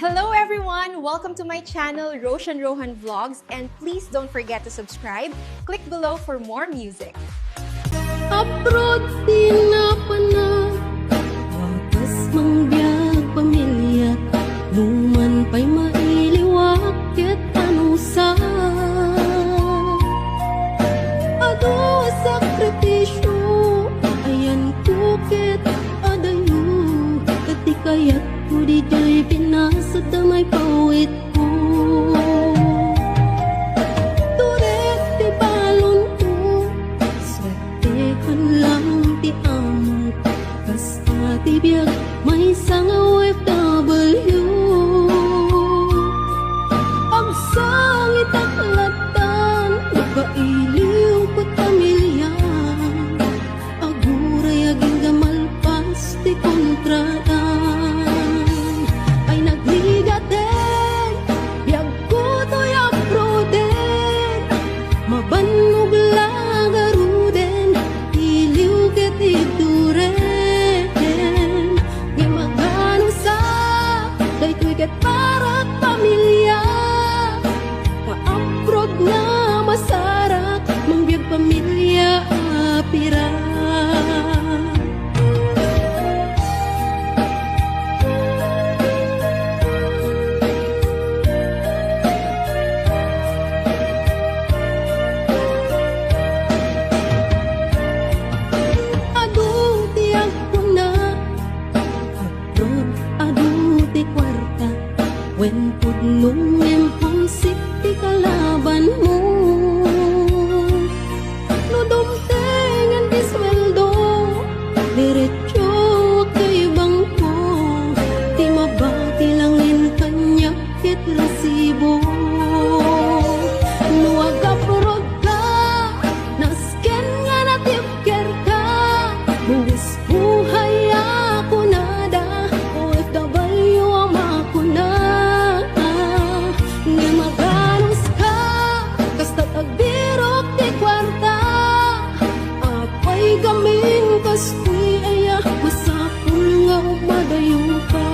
Hello everyone! Welcome to my channel, Roshan Rohan Vlogs, and please don't forget to subscribe. Click below for more music. Abroad tinapanag, wagas mang biyag pamilya, numan pa'y mailiwak ket anusa. Ado sakripisyo, ayan ko ket adayo, katikayat ko di jay pinasa damay pawit ko. Turet ti balon ko, swetehan lang ti among, kasta ti biyag may sang OFW. Agsang itaklatan, nagailiw ko't pamilya, aguray aging gamalpas ti kontraan. Ay nagligaten, biyag ko to'y abroden, mabanog lagaruden, iliw ket ituren. Di magano sa, daytoy ket parat pamilya, ka-abroad nga masarak, mangbiyag pamilya apira. Adung tiyak ko na, abroad, adung ti kwarta, when pudnong emponsik ti kalaban mo. No dumtengan ti sweldo, diretso kay bangko, ti mabati langin kanyak ket resibo. No agapurod ka, nasken nga natipker ka, buwis buhay ako nada, OFW ang ako na. Nga maganos ka, kasta tagbirok ti kwarta, apay gaming kastoy aya, masapul nga umadayo ka.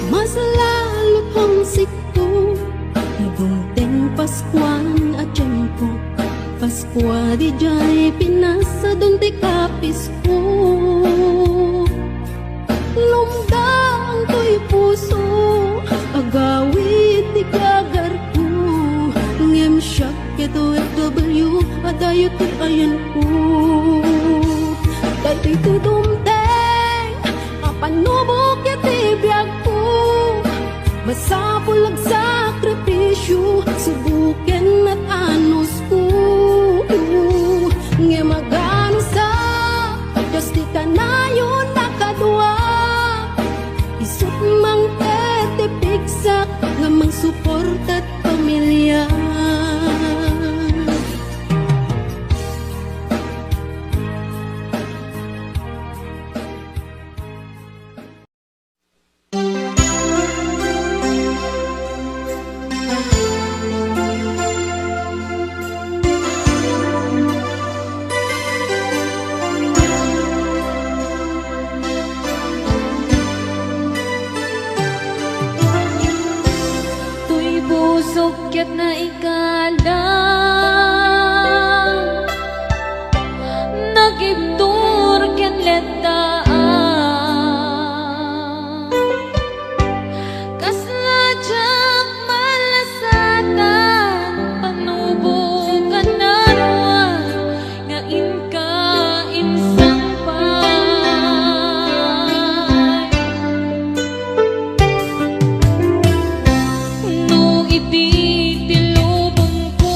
Mas lalo pang sikto, nagungteng Paskuan at tiyempo, Paskwa di jay pinasa don ti kapis ko. Lumdang ko'y puso, agawit ti kagar ko, ngem siyak ket OFW, adayo ti ayan ko. Daytoy tudumteng, apanubok ket ti biyag ko, masapul ag sakripisyo, subuken at anos ko. Nga magano sa, Diyos di kanayon nakadwa, isut mang tetipigsak, nga mang suportat pamilya. Tuy busog ket na ikalang, nagibtur ken lettaan, kasla jak malasatan, panubukan na ruwan, nga inka insang pay. No iti tilubong ko,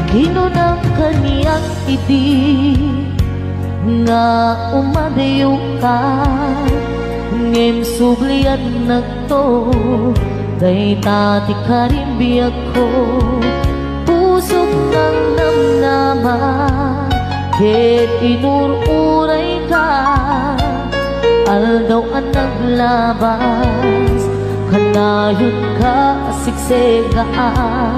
Ginunang kaniyang idi nga umadayo ka ngem sublian nagto day tati karimbiyag ko pusok ng namnaman ket inururay ka aldaw ang naglabas kanayon ka siksegaan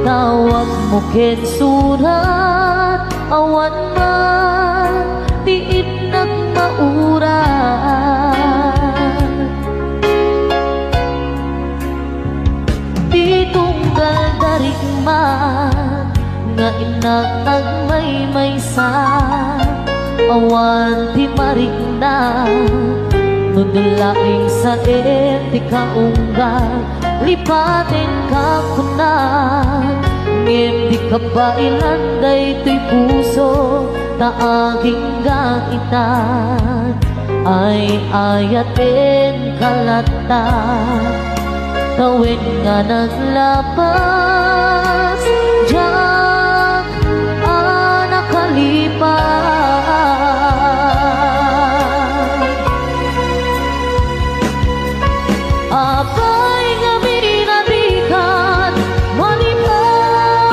tawag mo ken surat awan man tiit nagmauran di tunggal darig man nga inatag may sa awan ti marig na nudulaing sa eti kaunggal lipatin ka kunan ngem di ka ba ilanday to'y puso na aking gaitan ay ayatin kalata tawin nga naglabas diyak nakalipas abay nga minarikan malipatan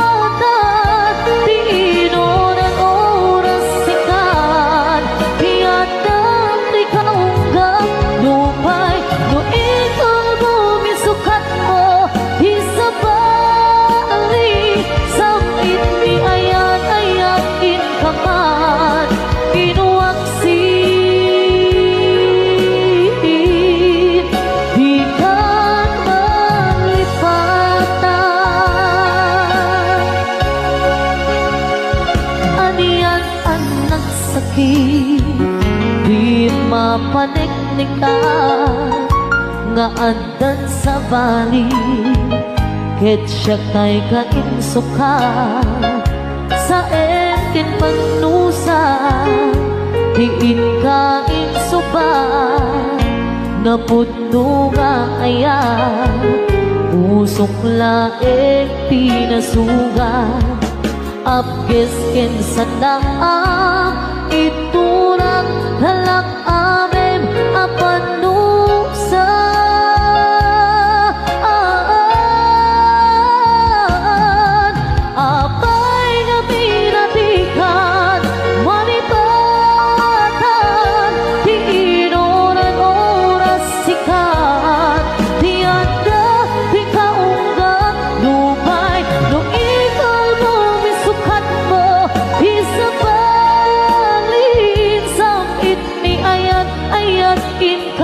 di inunan oras sikan tiyadam di kaunggang lupay no ikaw bumisukat mo isabali samit ni ayan ayakin kaman inuwaksin di kan malipatan aniyan ang nagsakit di mapaniknikan nga andan sa bali ket siya kay kainsuka sa entin magnusa tiin kain suba napudno nga ayan usok laeng pinasuga apkes ken sandaang iturang halak amem apanusa apay nga pinatikan malipatan di inunan oras sikat tiyanda di kaunggang lupay no ikaw bumisukat mo isabalin samit ni ayat ayat in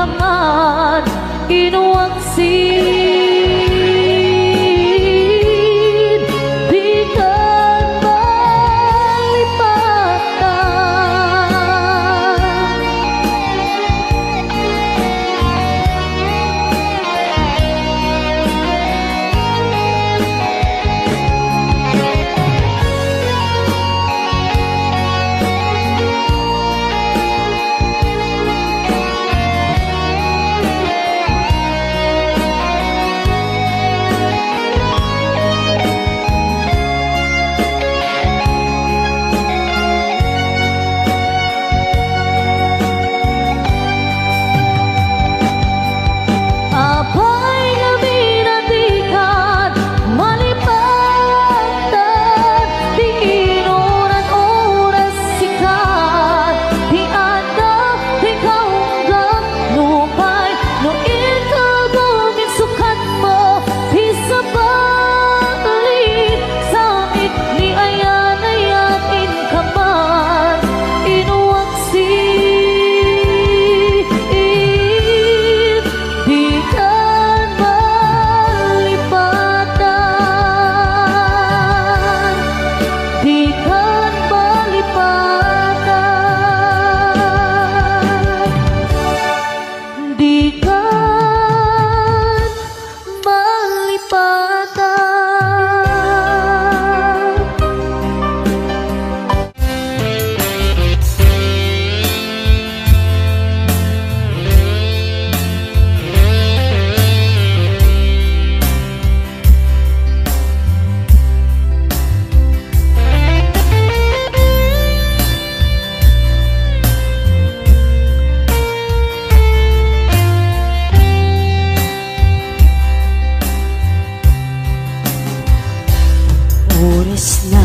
oras na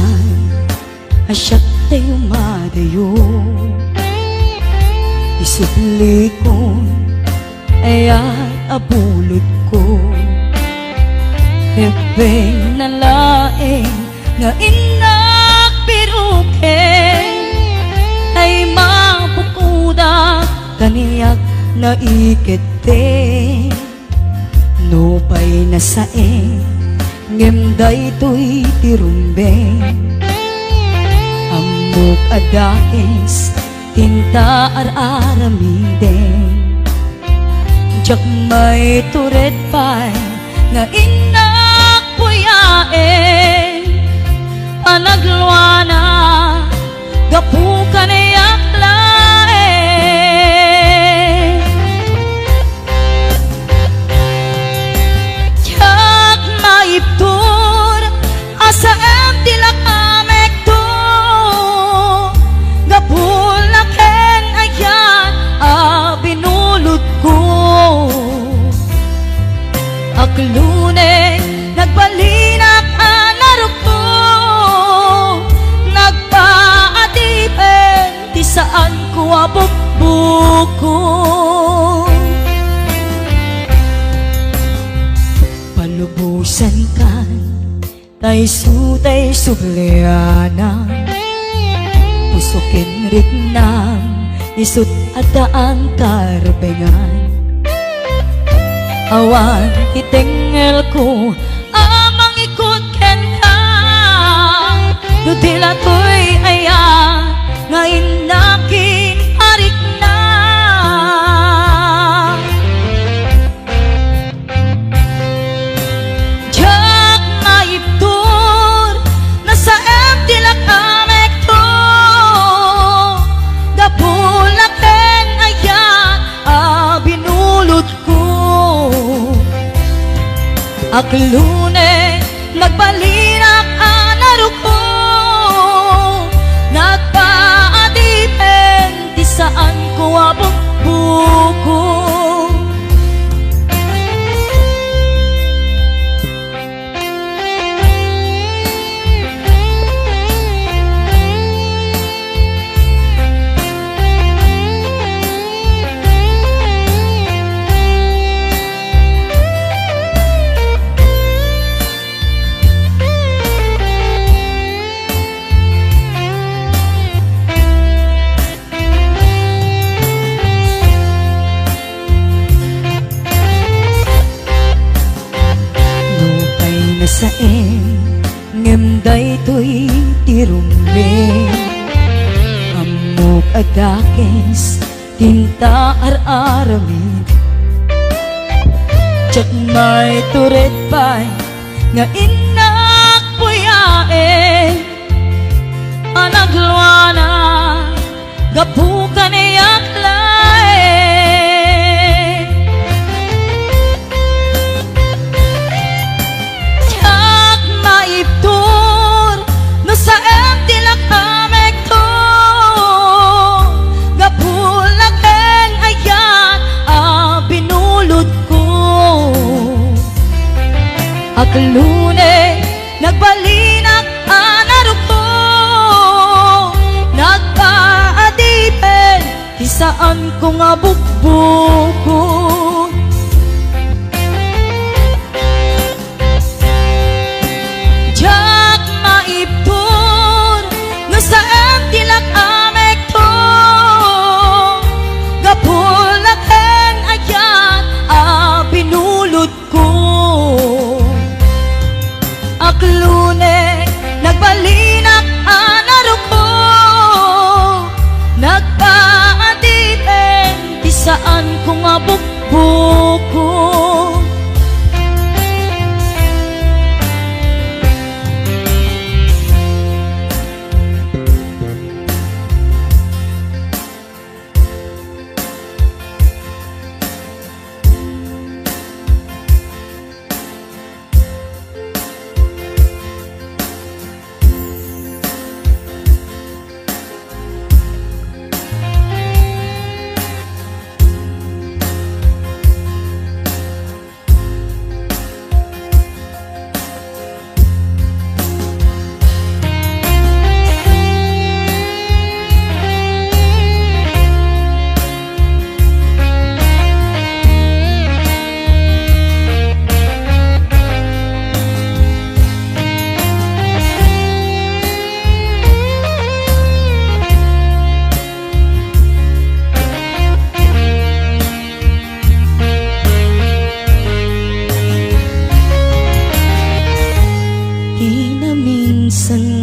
asyak tayo madayo, isubli ko ayat abulot ko. Hepeng na laeng nga inak piruken ay mapukuda kaniyak na ikete. Nupay na saeng ngemday to'y tirumbeng, amok adakes tinta ar-aramideng. Jak may turet pa'y nga inak puyaen, panagluana gapukan ayak laen. Jak maiptur asa em tilak amek to, gapulaken ayan binulot ko. Aklune nagbalinak anaro ko, nagpaatipen ti saan ko abukbuko. Palubusan kan tay sutay sublianan, pusukin ritnam isut adaan karbengan. Awan itengel ko amang ikot ken ka, nutila to'y ayan nga inakin arik na. Jak maiptur nasa em tilak amek to, gapulaken ayan binulot ko. Aklune nagbalinak anaro ko, nagpaadipen di saan ko abukbuko. Saeng ngemday to'y tirumbeng, amok adakes tinta ar-aramid. Jak may turet pa'y nga inak puyaen, panagluana gapukan ayak laen. Maiptur no sa em tilak amek to, gapulaken ayan binulot ko. Aklune nagbalinak anaro ko, nagpaadipen di saan ko nga bukbuko. Jak maiptur no sa em tilak amek to, gapulaken ayan binulot ko. Aklune nagbalinak anaro ko, nagpaadipen di saan ko nga bukbuko.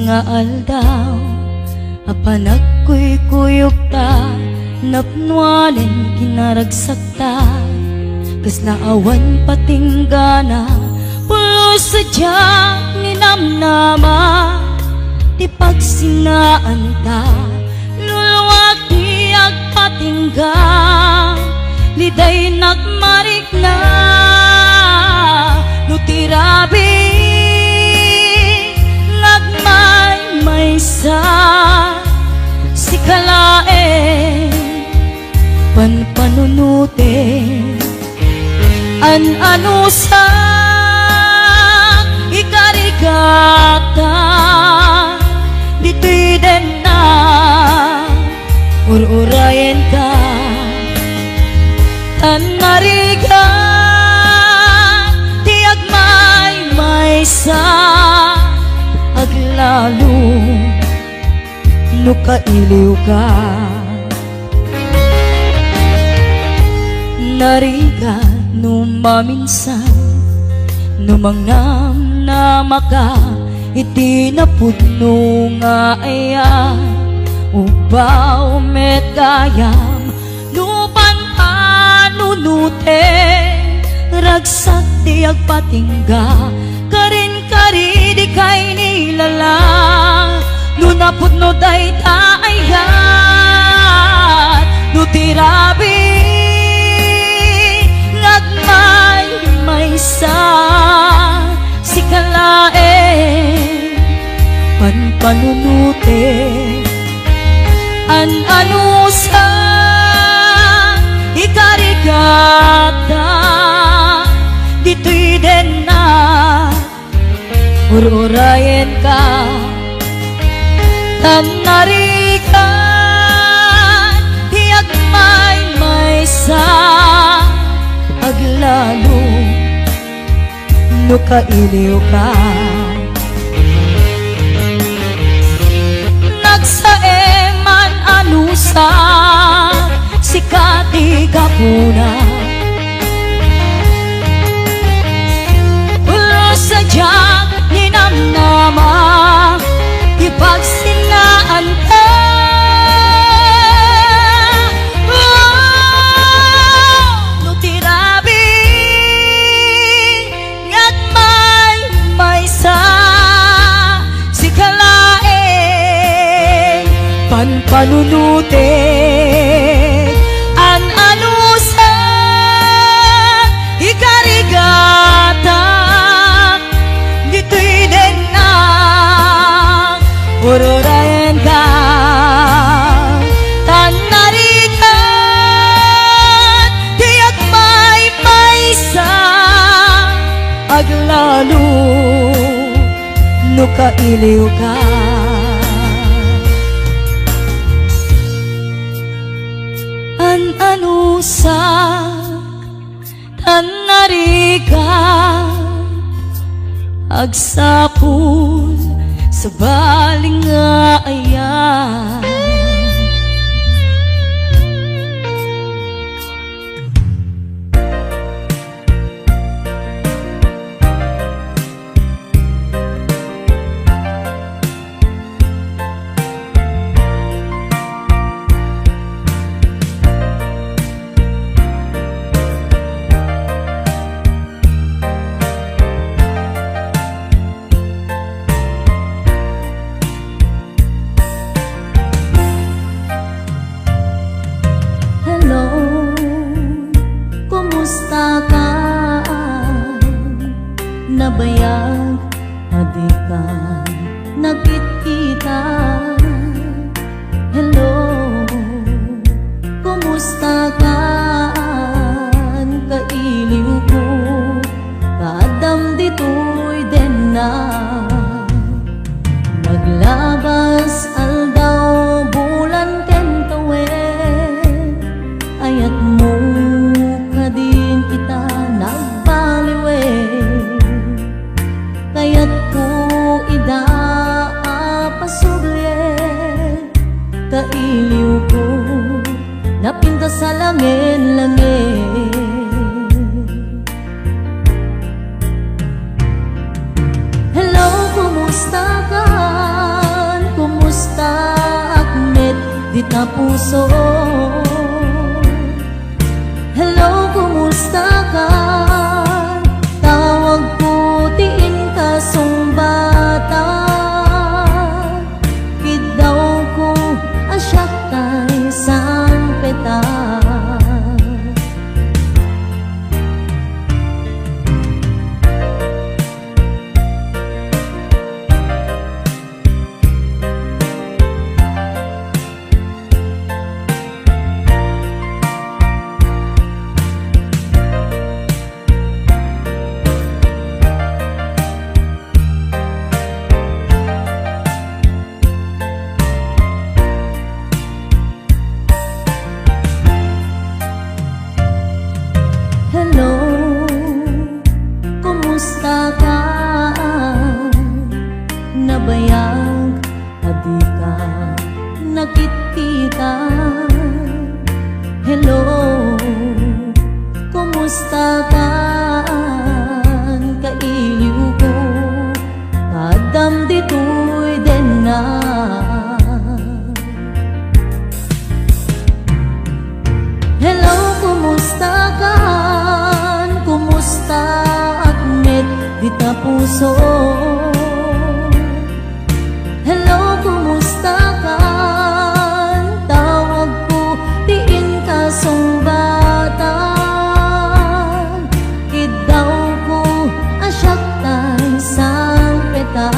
nga aldaw, apan agkuy-kuyog ta, napnualan kinaragsak ta, kas naawan patinggana, pulos sadyang ninamnama, ti pagsinaan ta, luluwag di agpatingga, liday nagmarik na, nutirabi, nagmay-maysa, si kalae, panpanunute, an-ano sa ikarigata, dito'y din na ur-urayan ka, tanariga, tiag may-maysa, aglalo, nukailiw ka. Nariga, numaminsan, numangnam na maka, iti napudno nga aya, ubaw met gayam, lupan panunute, ragsak di agpatingga, karin-kari di kay nilala, nunapudno day taayat, nutirabi, nagmay-maysa, si kalae, panpanunute, an-ano sa ikarigata, dito'y din na ur-urayan ka, tanarigan, tiag may-maysa, aglalo, nukailiw ka. Nagsaeman anusa, sikati kapuna, ulo sadyang ninamnama, ipagsinaan ka. Nutirabi, nagmay-maysa, si kalae, panpanunute, an-ano sa ikarigata, dito'y din na ur-urayan ka, tanarigan, tiyak may-maysa, aglalo, nukailiw ka. An-ano sa tanarigan, agsapul sa baling nga ayan. Kumusta ka? Nabayag, adi ka, nagkit-kita. Hello, kumusta ka? Kailiw ko, kadam dito'y din na. Naglabas aldaw, bulan ken kawen, ayat mo din kita nagbaliwe, kaya't ko ida pasugye, kailiw ko napinta sa langin-langin. Hello, kumusta ka? ta puso. Hello, kumusta ka? Tawag putiin ka sumbata. Kidaw ko asyak tay sang peta. Hello, kumusta ka? Nabayag, adi ka nakikita. Hello, kumusta ka? Kailiw ko, kadam dito'y din na. Hello, kumusta ka? Kumusta at met di ta puso? Hello, kumusta ka? Tawag ko, tiin ka sumbatan. Kidaw ko, asyak tay sang peta.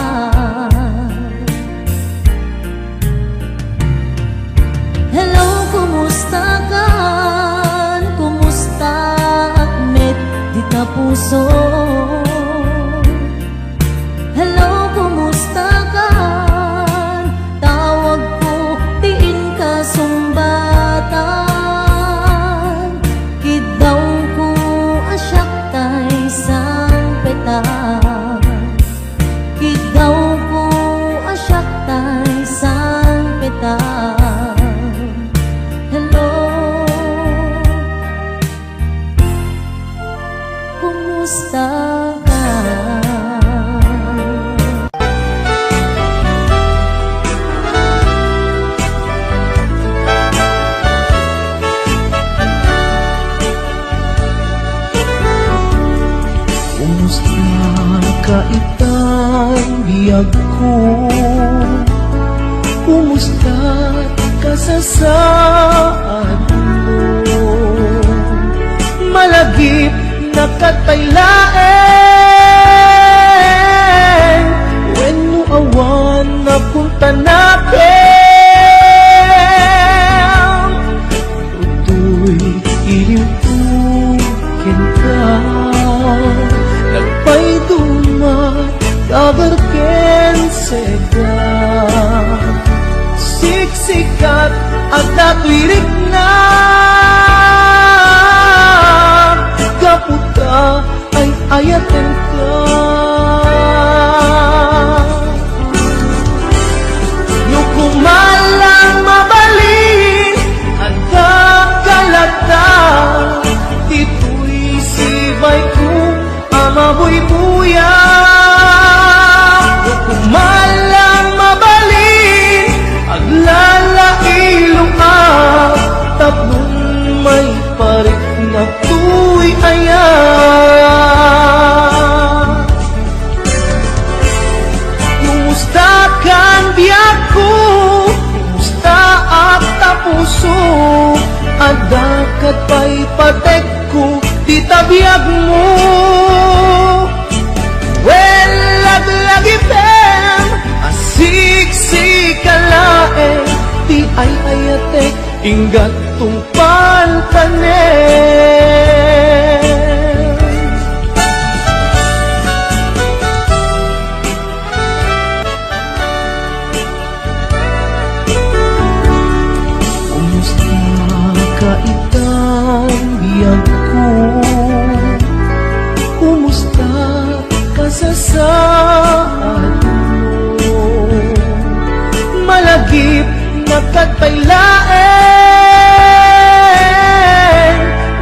Hello, kumusta ka? Kumusta at met di ta puso? Hello, kumusta ka? Tawag ko, tiin ka sumbatan. Kidaw ko, asyak tay sang peta. Kidaw ko, asyak tay sang peta. Hello, kumusta ka? Kumusta ka itang biyag ko? Kumusta ka sa saan mo? Malagip na kataylaen, when mo awan na punta natin. Tutoy iliwukin ka, nagpay dumat kabarken sega. Siksikat at natwirik na, kaputa ay ayaten ka. Yung kumalang mabalin at kakalata, dito'y sibay ko amabuy-buya. Yung kumalang mabalin at lalailong tatlong may parik na tuy ayan. Kumusta kang biyak ko? Kumusta at tapuso? Adakat pa'y patek ko, di tabiyag mo. Well, laglagipem, asiksik-kalaeng, di ay ayatek, inggat tungpal tanen. Kumusta ka itang biyag ko? Kumusta ka sa saan mo? Malagip na kataylaen,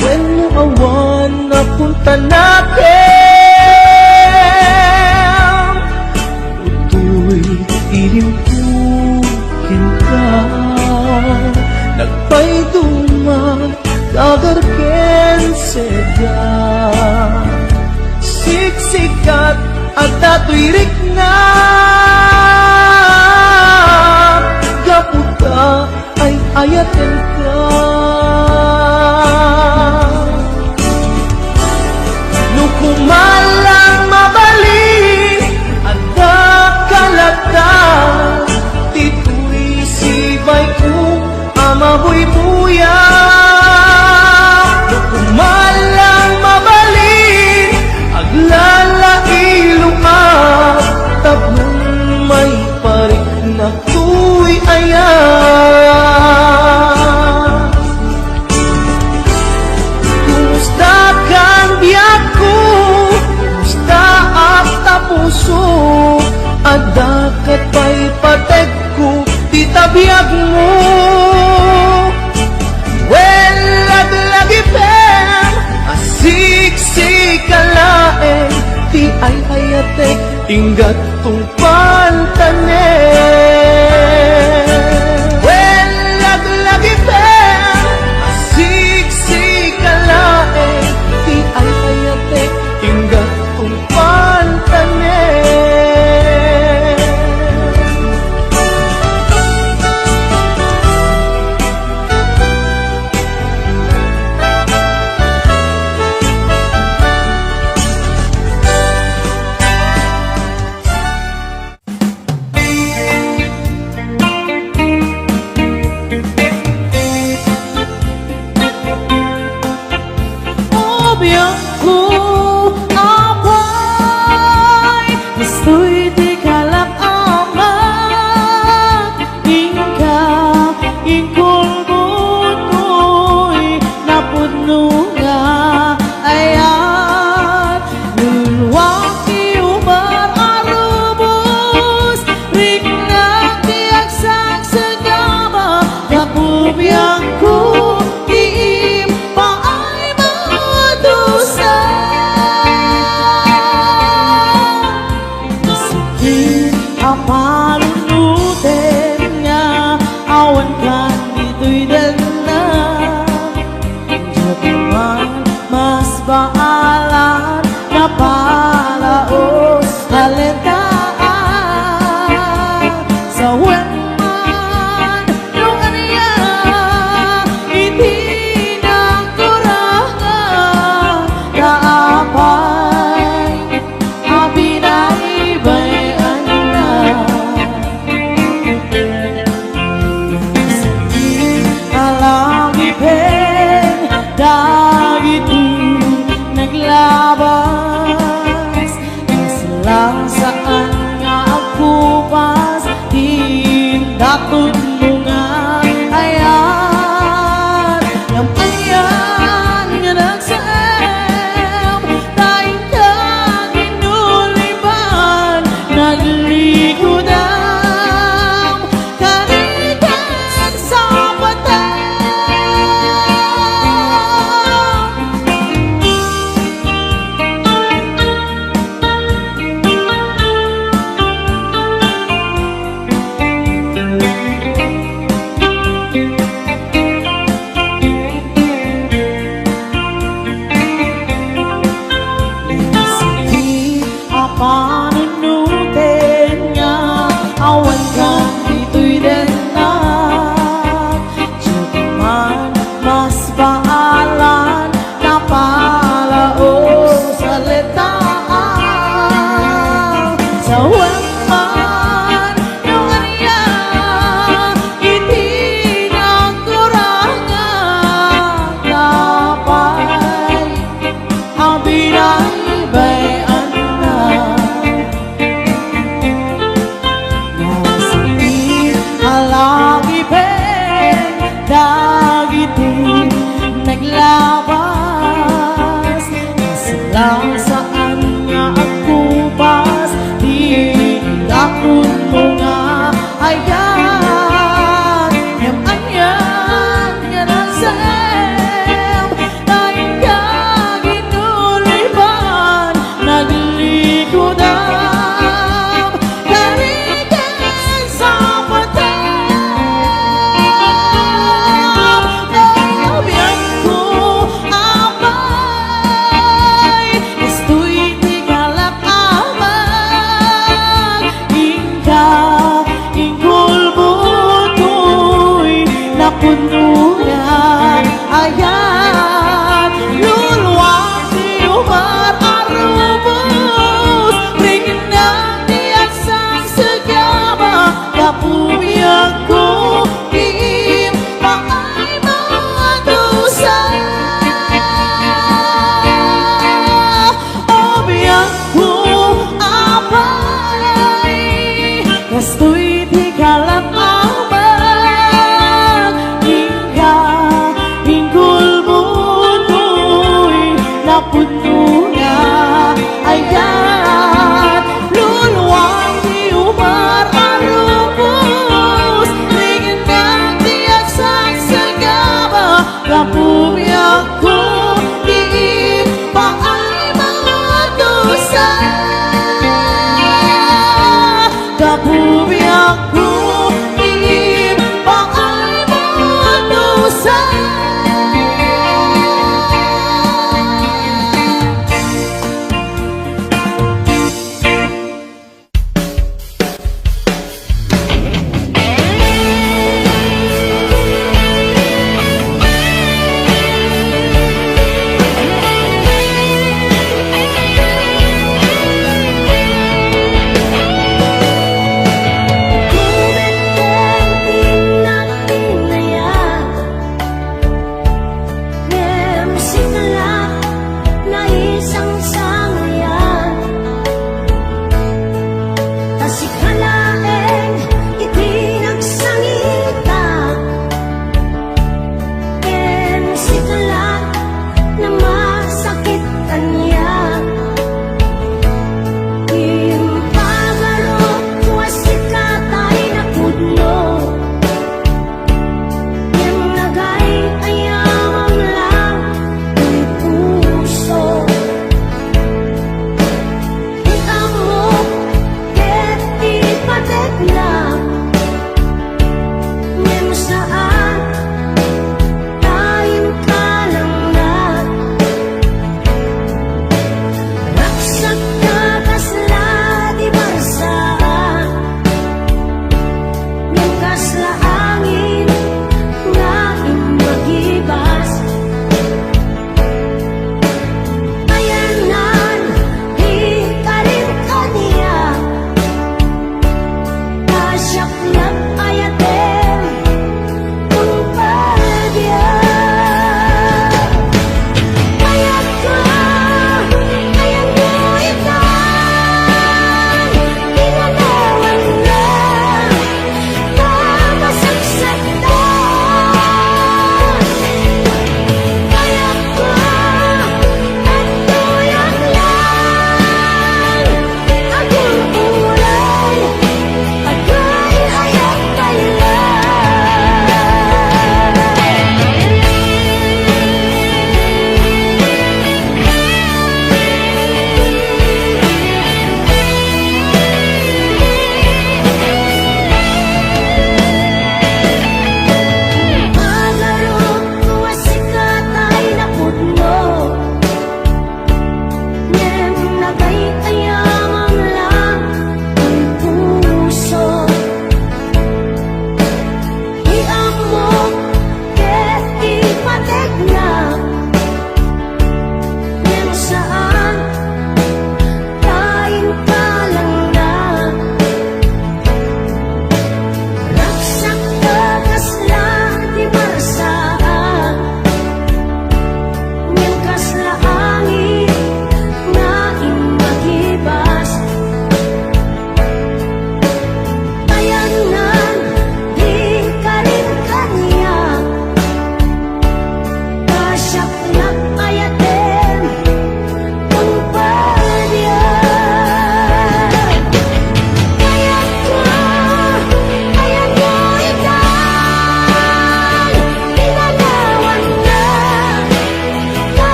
when mo awan na punta natin. Tutoy iliwukin ka, mabuy-buya na kumalang mabalin aglalailuan tablong may parik na tuy ayan. Kumusta kang biyak ko, kumusta at tapuso, adakat pa'y patek ko, titabiyag mo. Well, lagi pem, asik-sik kalaeng, ti ay hayatek, tinggat tong pantanen. Well, lagi pem, asik-sik kalaeng, ti ay hayatek, tinggat tong pantanen. Biyak ko apay, gusto'y di kalap amat. Ikaw, ingkulbot ko'y napuno nga ayat. Lulwaki umar arubos, rik na tiyak sagsagama. Napubiyak ko, tiim paay madusa. Masakit ang palunutin nga, awan ka dito'y dala. Diyan naman mas baalan na palaos halintaan. Sa wenman nung aniya, hindi na kurangan kaapay, abinay-bayan na. di kalang amang hingga hinggul mundo'y napuno na. Ayan, luluwang di umar arubos, tingin ng tiyak sagsagama, kapumiyak ko, diin pa ay mga dosa. Kapumiyak ko, diin pa ay mga dosa.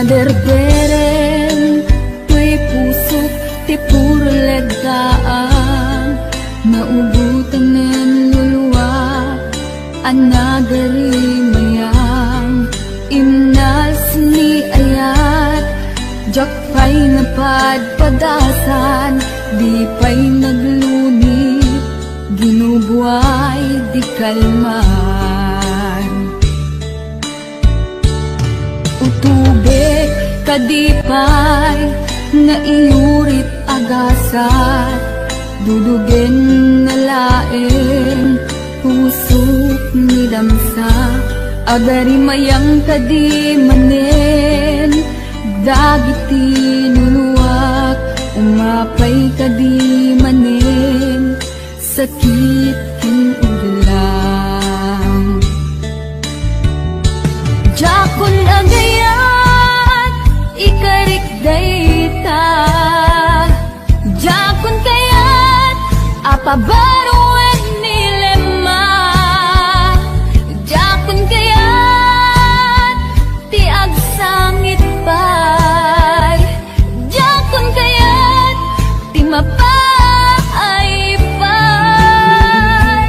naderberen tuy pusok ti puro legdaan naubutan nen luluwa anagari mayang imnas ni ayat jakpay napadpadasan di pay naglunit ginubuay di kalman utubek kadipay na inurit agasat dudugen na laeng pusok ni damsa agari mayang kadi manen dagiti nuluwak umapay kadi manen sakit ken uglang jakon agayat ikarik dayta jakon kayat apabaruan nilema jakon kayat ti agsangit pay jakon kayat ti mapay pay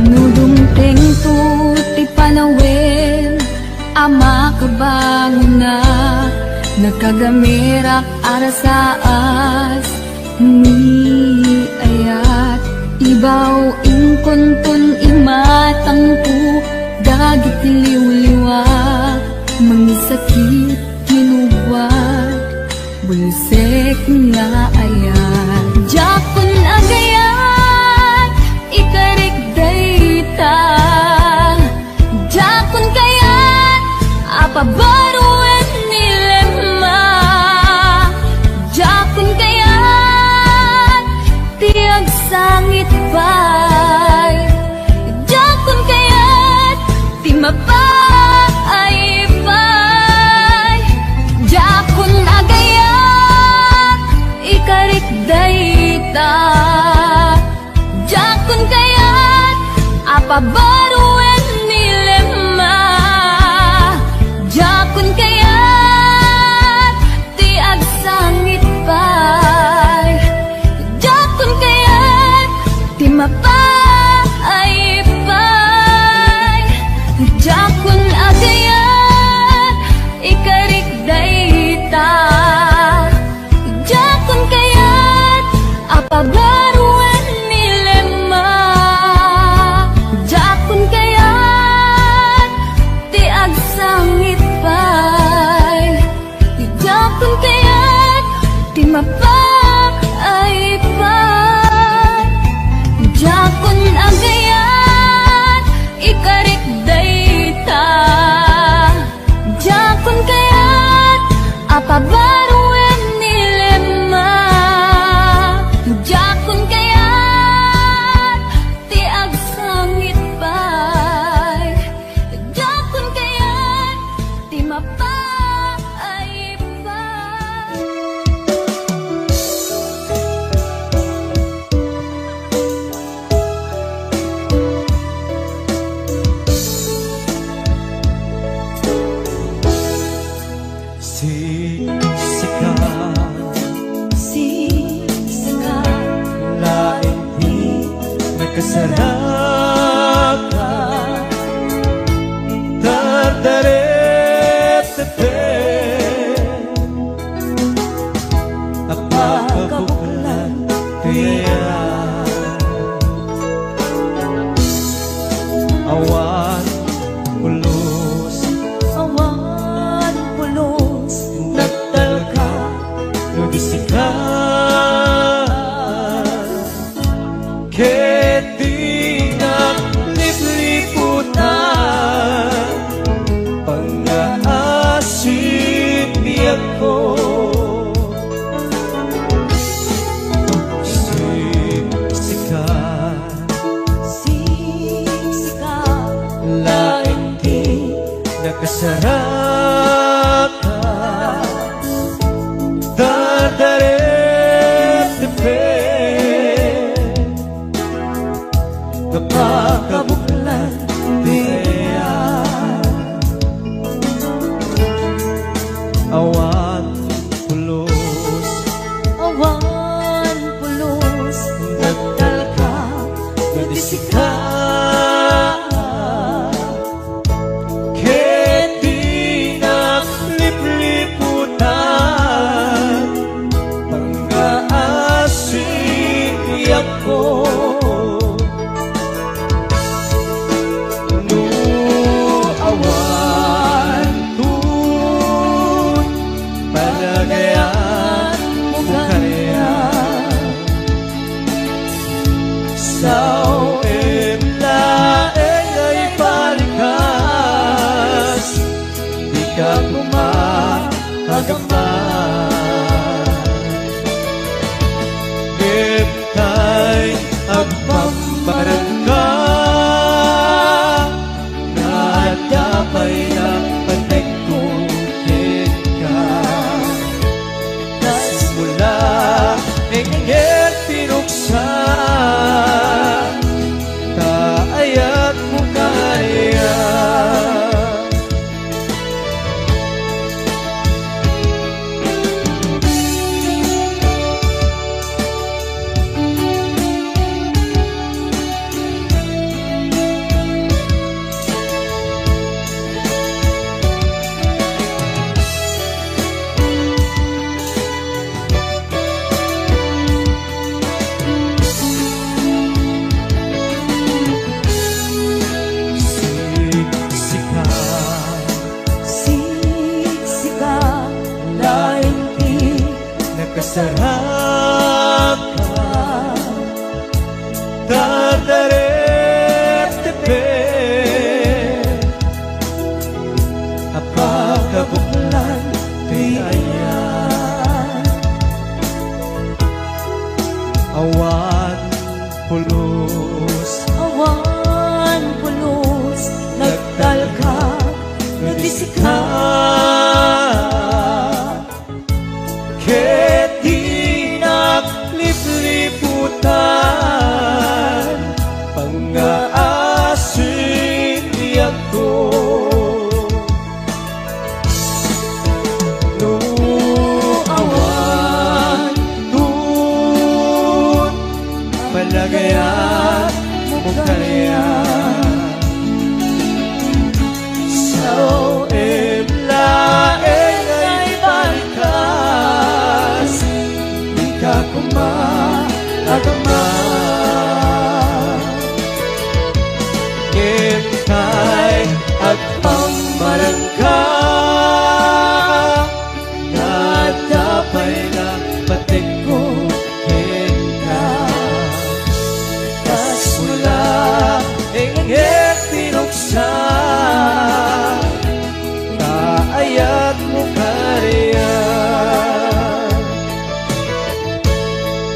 nudumteng tu ti panawin ama kabangon na nagkagamirak arasaas ni ayat ibaw ingkontun imatangku dagit liwliwa mangisakit kinubwat bulsek nga ayat jakon agayat ikarik dayta jakon kayat apabaruan nilema jakon kayat tiag sangit pay jakon kayat ti mapay pay jakon agayat ikarik dayta jakon kayat apabaruan nilema jakon kayat ti agsangit pay jakon kayat ti mapay pay jakon agayat ikarik dayta jakon kayat apabaruan nilema jakon kayat ti agsangit pay jakon kayat ti mapay pay jakon agayat ikarik dayta jakon kayat apabaruan nilema jakon kayat ti agsangit pay jakon kayat ti mapay pay Siksikan lain di nagkasarakan terdaret-daret napakabuklan tiyan awan pulos nagtalka nudisikan keti ng lipliputan pangaasip niya ko awan pulos Awan pulos nagtalka nagdisika ket di naglipliputan pang-aasing ako no awan tun palagayan mo kaya sao laeng ay palikas di ka kumahagaman Ngiptay agpambarang ka na dapay na patigkutin ka simula ingit pinuksa taayat mo kaya siksika dahil di Nakasarap ka Tatarep tepe Apakabuklan tiayan Awan pulos awan pulos nagtalka nagdisika Ket di naglipliputan pang-aasing ako no awan tun palagayan mo kaya sao laeng ay balikas di ka kumahagaman Ngiptay agpambarang ka na dapay na patigkutin ka tas mula ingit pinuksa kaayat mo kariya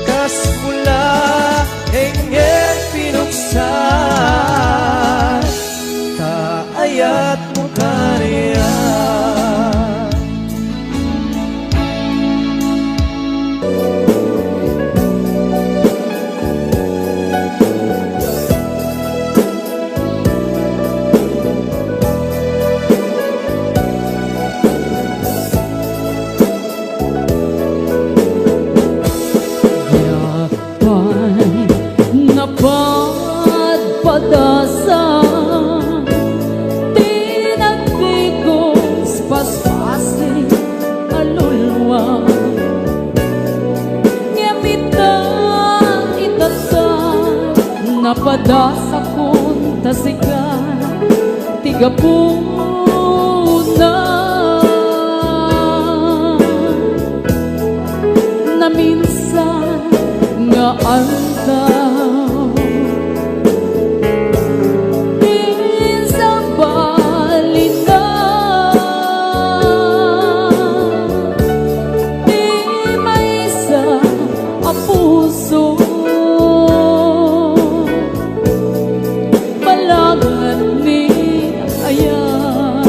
kas mula ingit pinuksa kaayat mo kariya Napadpadasa tinagtigos paspasi alulwa Ngapita itata napadasa kun tasikan tiga puna na minsan nga aldaw minsan balita di may sa puso balangan ni ayan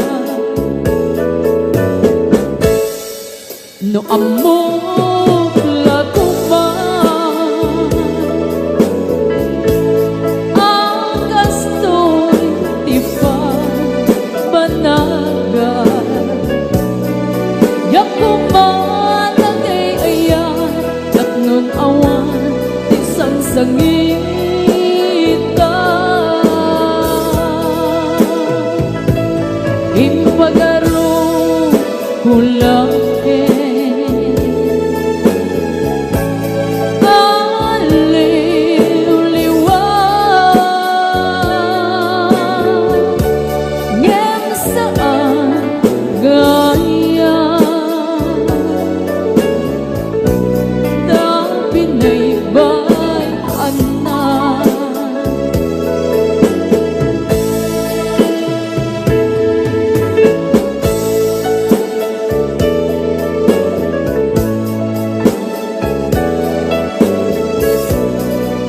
no amok latuman ang gastoy di pa banagan yak kumanagay ayan at nun awan isang sangita ipagaro kulangin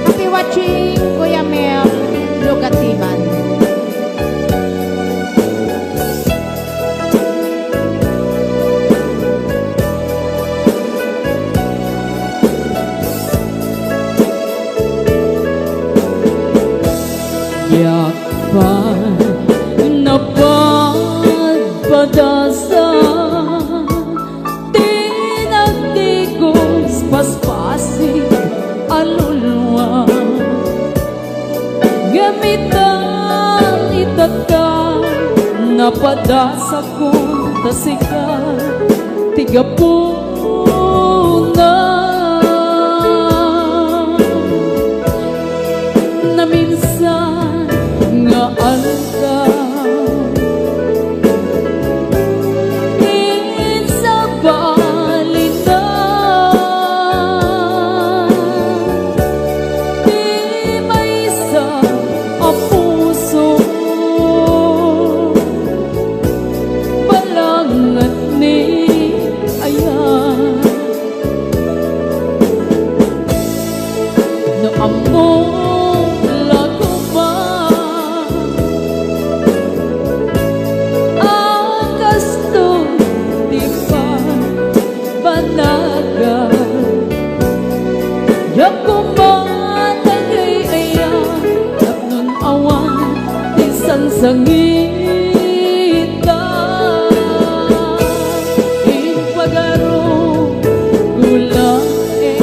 Happy watching, Kuya Mel Lugatiman. Yakpan na pagpadasa tinagdigos paspasig alulwa gamitan itata napadasa ko tasika tigapuna na minsan nga aldaw sa balitan di may isa ang puso balangat ni ayan no among sangita ipagaro gulain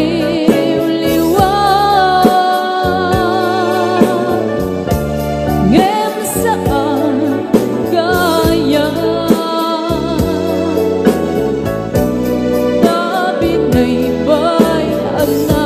aliw-liwa ngem saan gaya tabi na'y bayan na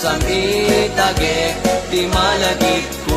Sami tage di malagit